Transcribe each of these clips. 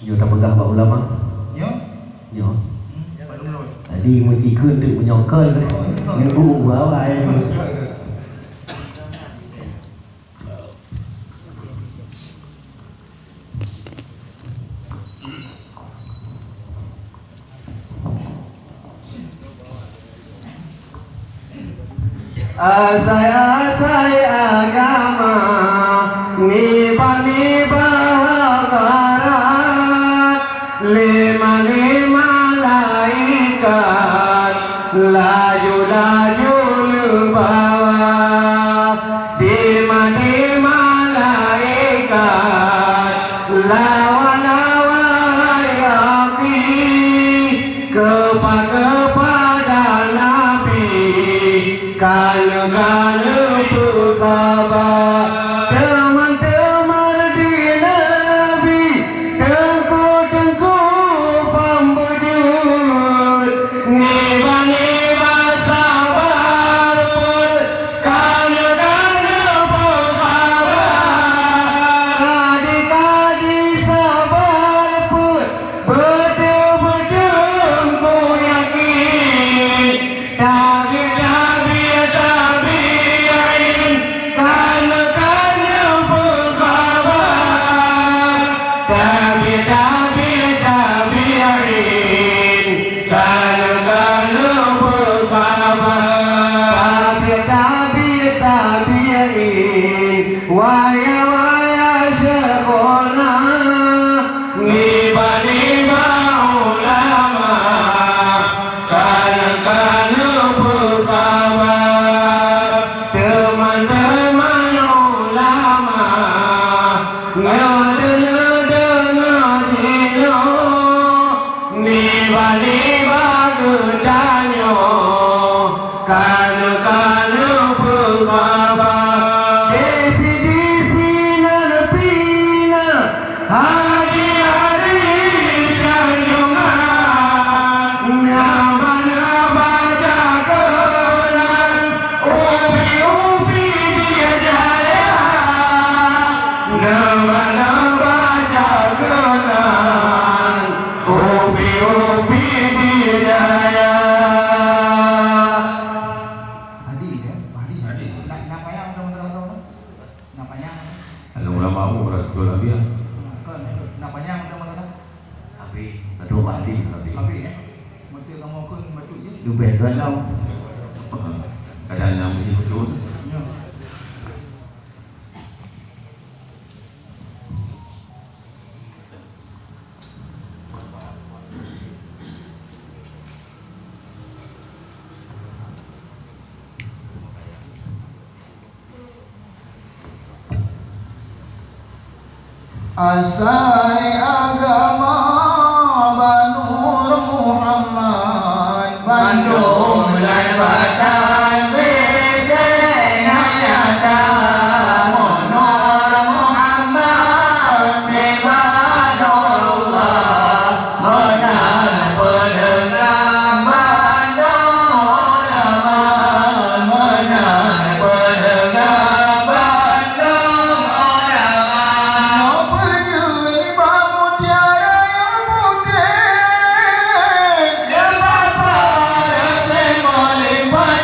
Yo tak pegang pak ulama. Yo. Yo. Tadi mun ikut tu menyongkol ni buat ai. Asai agama niba hakarat lima malaikat laju bawa di malaikat lawan api kepada Nabi kalau berkabar teman-teman di Nabi tengku pembujur niba sabar pun kalau berkabar adik-adik sabar pun betul-betul ku yakin waya sekolah niba ulama kalau berkabar teman-teman ulama dengar niba gedanyo kalau berkabar hari-hari janjungan namanya baca Quran upi dia jaya namanya baca Quran upi dia jaya napanya kalau ulama rasul dia napanya abi betul pasti abi ya macam kamu kan macam je du betul tau kadang-kadang mesti betul asai agama Banur Muhammad Bandung dan Batam Besena nyata Monor Muhammad Mebanullah menang pendengar Bandung ulama menang pendengar Bandung ulama Bye.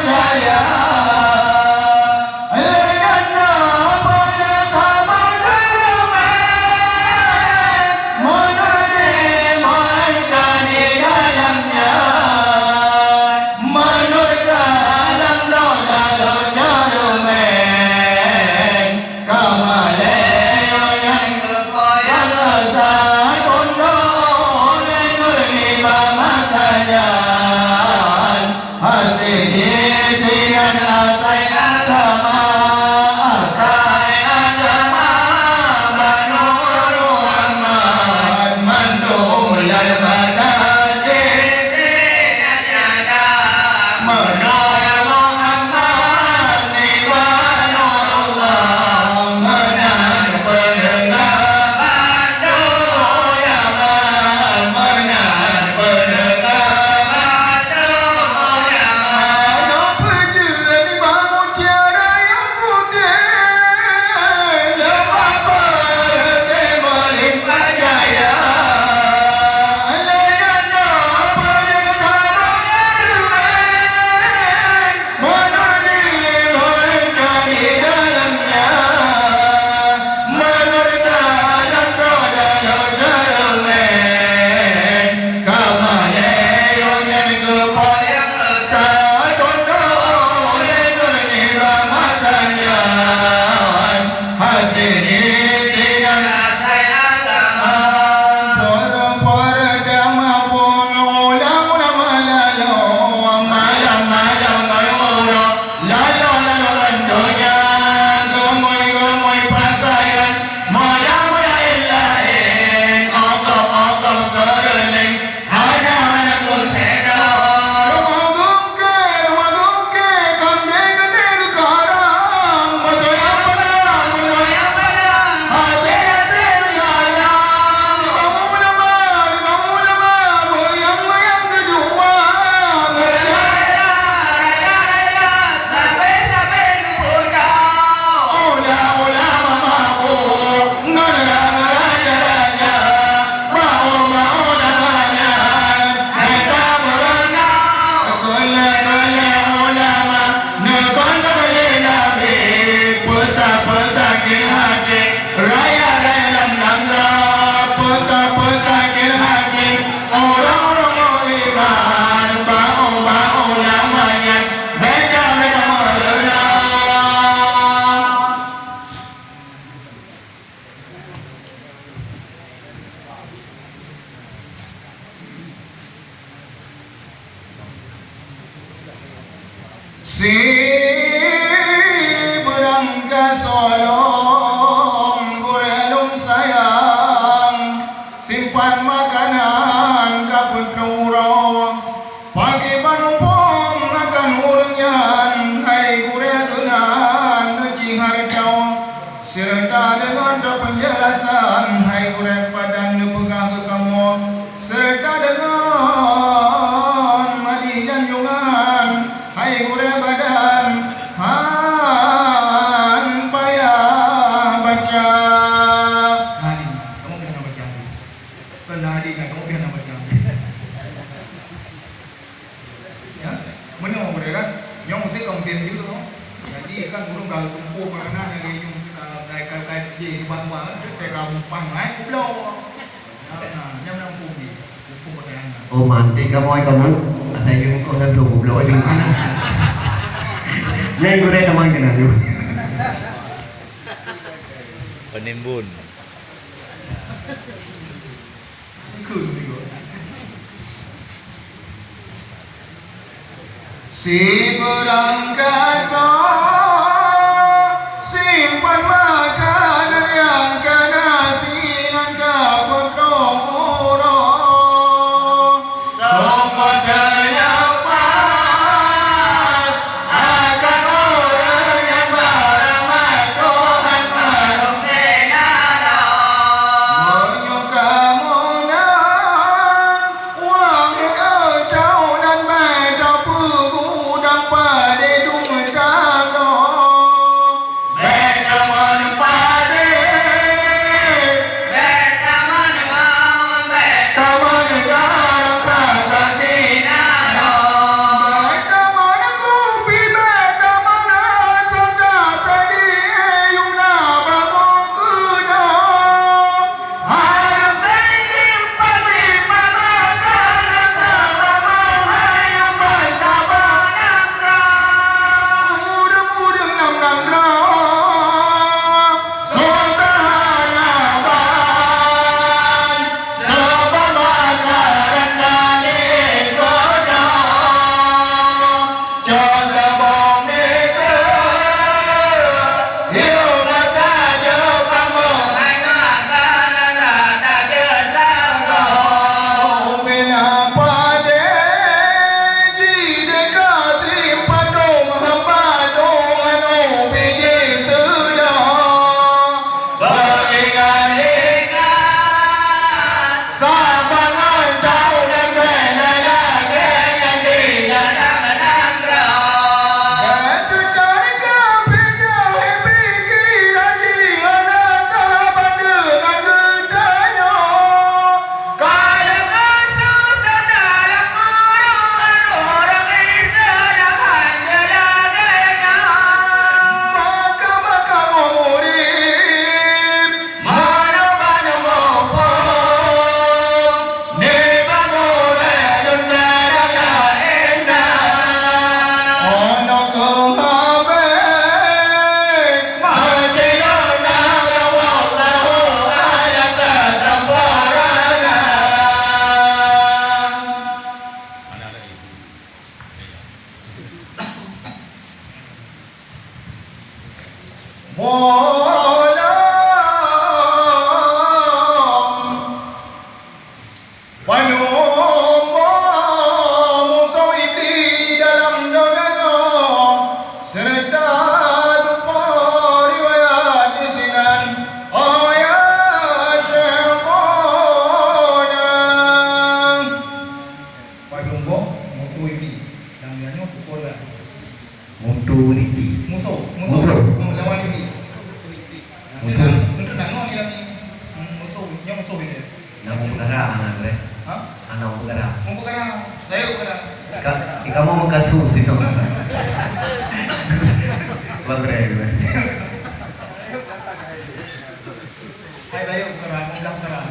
Si berangkat solong gulung sayang simpan makanan kaput keurau pagi panumpong akan urunyan hai guretunan ngecing harjau serta dengan penjelasan hai guret padan nepegah ke kamu serta dengan madi janjungan hai guret badan han payah baca nadi kamu biar nama baca kan nadi kan kamu biar nama baca ya benar mereka yang mesti kamu biar juga jadi kan burung kalau kumpul makanan yang ini kait je bang-bang kamu pangai kublo nah nyam nang pudi kumpul makanan oh mati kamu ada yung orang tu kublo yung mana yang gue nama kena tu penimbun si berangkat simpan makanan yang kena sinan kapekong urung semua terlepas akan orang yang beramal Tuhan baru senara menyuka munang uang jauh dan beca pegudang pada dung jago beca manpade beca manwang beca manegara kata sinaro beca mankupi beca manasada tadi yuna bangun kuda harap simpan di mamakan terbawa yang bersabar udung-udung nang-nang Sultanaban sebab makanan dari goda jaga bom itu hidup saja kamu hangatkan tak kesangka bina pada di dekat tripadong hampadong anu biji sudah beringat-ingat sabangan jauh dan menelage yang di dalam nanggra Cari kapinya pikiran di hadapan dengan gedanya kadang susah dalam meruan orang Islam hanya laganya maka murid mana-mana maupun di bangun dan beraya indah anak kehabis majilana wallahu ayat sempurna Penumbang kau di dalam dagangnya serta lupa riwayat isinan ayat sempurna. Penumbang mutu ini namanya pukul lah. Mutu ini musuh lawan ini. Untuk nangong ni lagi musuh ini. nama perkara anak gue Hah? anak perkara Mau bukan saya bukan. kamu mau kasus itu bagre gue Hai dayo bukan mau bukan.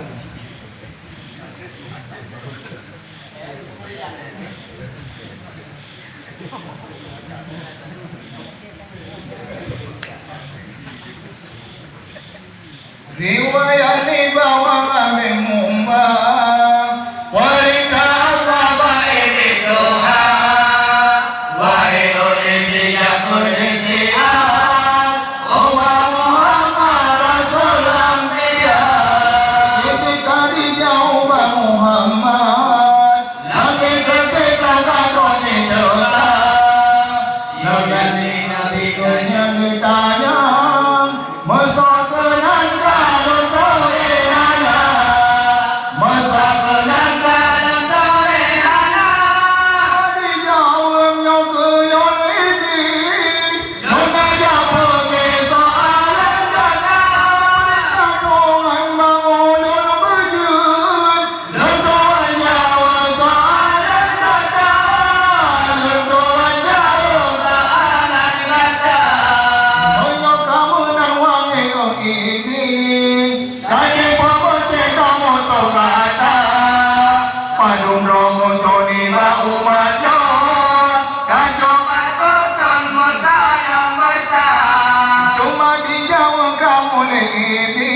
Riwayat ni bawa kami mumbang wanita Allah baik doa wahai Kaki pemutih kamu tu kata Padum romo soni bau majo Kacau mata kamu sayang besar Cuma dijauh kamu ini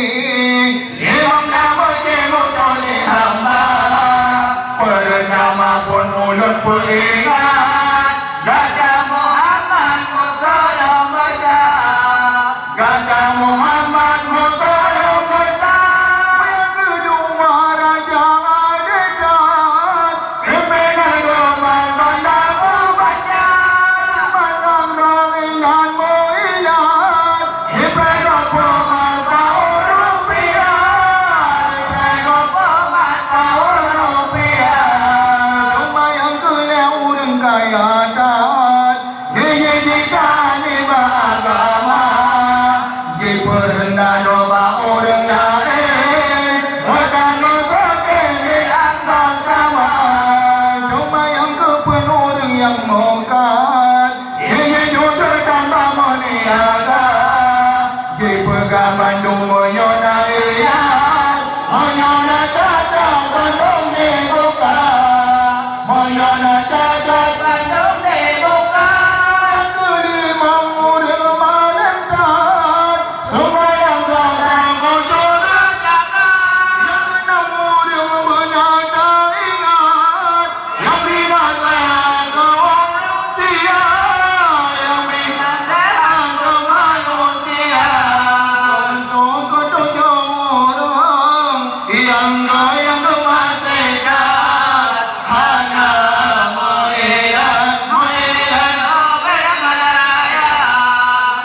Imam nama jemu soni hamba Bernama pun mulut peringat Gajah Muhammad Musalam besar Gajah Muhammad Musalam besar Yang kedua Raja Adekat Pimpinan Roman Bandar Banyak Bandang Ramingan Muilat Ibrahim Muhammad Paul Rupiah Ibrahim Muhammad Paul Rupiah Cuma yang kelihatan orang kaya tak Dia jika ni beragama Jika rendah doa orang lain Bukan nusakin di antar sama Cuma yang kepen orang yang mongkat Dia jujur tanpa meniaga Jika Bandung menyona lihat Menyona cacat Bandung dibuka Menyona cacat Bandung dibuka Kelima muda malentar Semua yang datang muncul rencana Yang enam muda benar tak ingat Yang binat sehat ke manusia Yang binat sehat ke manusia Untuk ketujuh orang Yang goyang kemasikan Hanya melihat Obat Malaya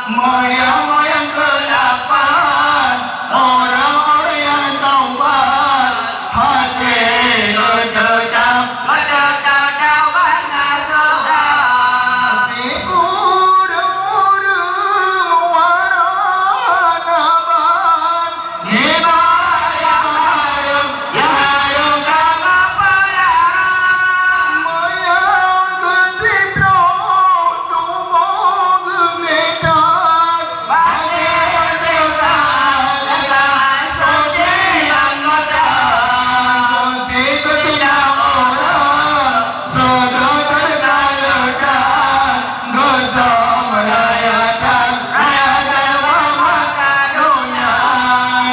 Moyang-moyang kelapan Orang-orang yang taubat Hati tercecap Mata terdapat nasihat Si urung-urung waranaban Hibah yang harum kama pelaran Moyang kesitro Tumong gemetan Bagi kesihatan Dengan suci dan madan Kunci ketidak orang Sudah terkalekan Gosong merayakan Rayakan memakan dunia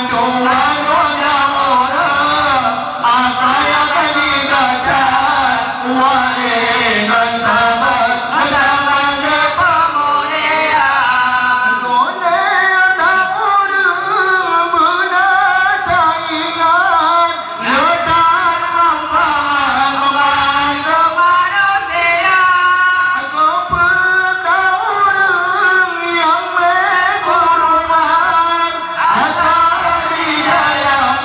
Tuhan-tuhannya orang Apa yang akan dikatakan Waringan sahabat Sahabat kepemuliaan Dunia tak urung benar tak ingat Letak mempan membantu manusia Kepada orang yang berkorban Asal dijayang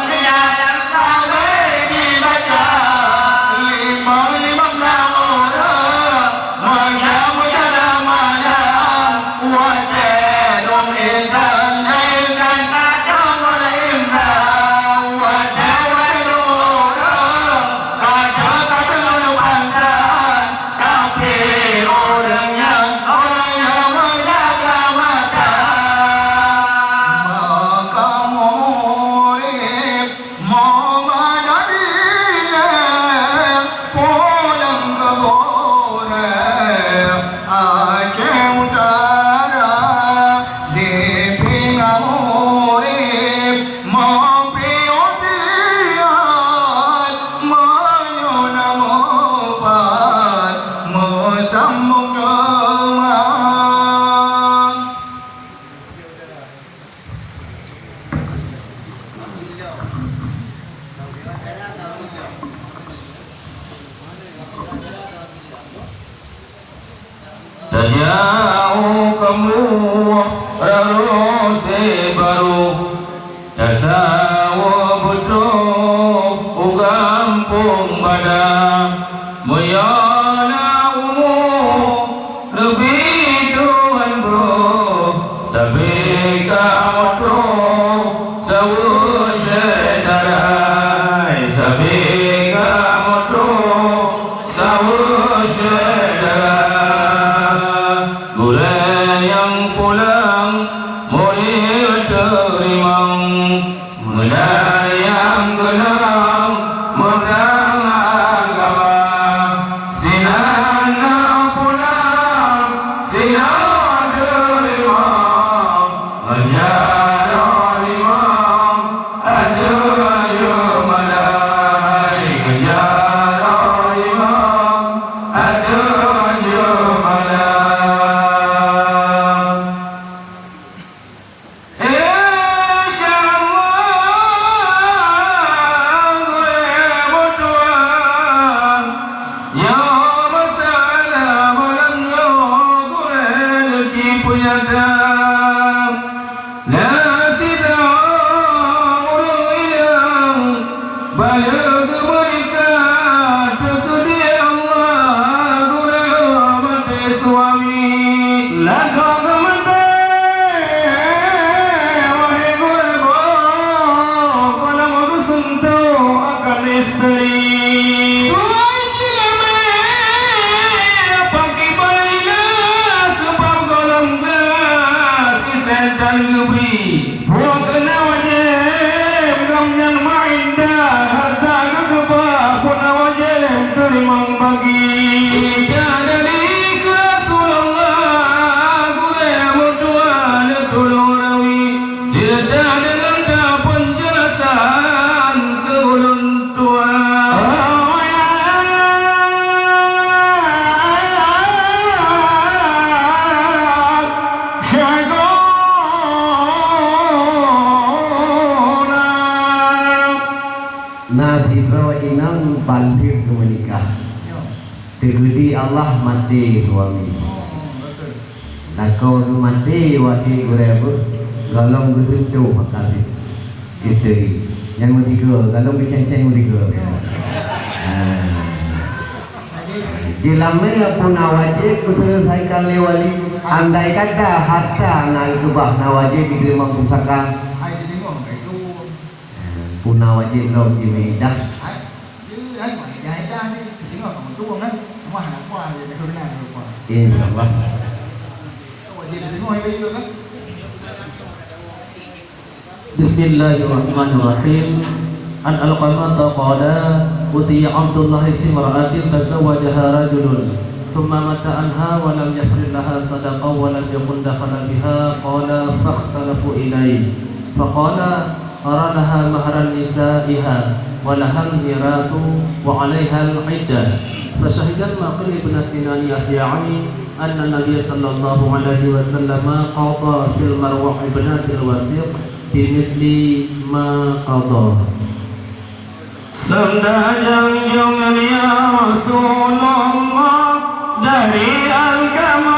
sampai dibaca Lima-lima orang menyambut Ramadan Wajah dom insan insan kacau melimrah Wajah orang kacau pansan Tapi orang yang menjaga mata Maka murid Muhammadiyah pulang ke Boreh Aceh Utara di Pinang murid Mempiutian menyona mopat Mesambung kemang Tajau kamu Rarusi baru Dasawa butuh Ugampung badan Muyana umum Lebih Tuhan bro Sabi kamu Sawu sedarai Sabi kamu Sawu sedarai Gula yang pulang Mulia terimang Melayang genang megang agama Sinana pulang Sinar derima Menjara imam Ada jumalai Menjara imam Ada jumalai Nasib rawat inang balik ke menikah. Tegudi Allah mati suami. Betul. Nakau tu mati wati gurebu. Galong gusutu makasih. Isteri. Yang mutiga, galong biceng-ceng mutiga. Dilamnya pun awajib kuselesaikan lewali. Andai kata harta nak ikubah nawajib diterima pusaka. Ai jadi ngomong itu. Puna wajib lo dimedah. Ai, chứ ai mà dài ra đi, chỉ là một tu ngân, mà hàng qua thì không làm được qua. Insyaallah. Kalau dia jadi ngomong itu kan. Bismillahirrahmanirrahim. An Alqamah qala utiya Abdullah simra'atin tazawwajaha rajulun thumma mata anha wa lam yafrid laha sadaqah wa lam yakun dakhala biha qala fakhtalafu ilayhi faqala ara laha mahran nisaiha wa laha al-miratu wa 'alayha al-'iddah fashahidan maqil ibn Sinan Yasya'i anna Nabiy sallallahu alaihi wasallam qada fil marwah ibnatil wasiq bimisli ma qada. Sendajang jungan ya Rasulullah dari agama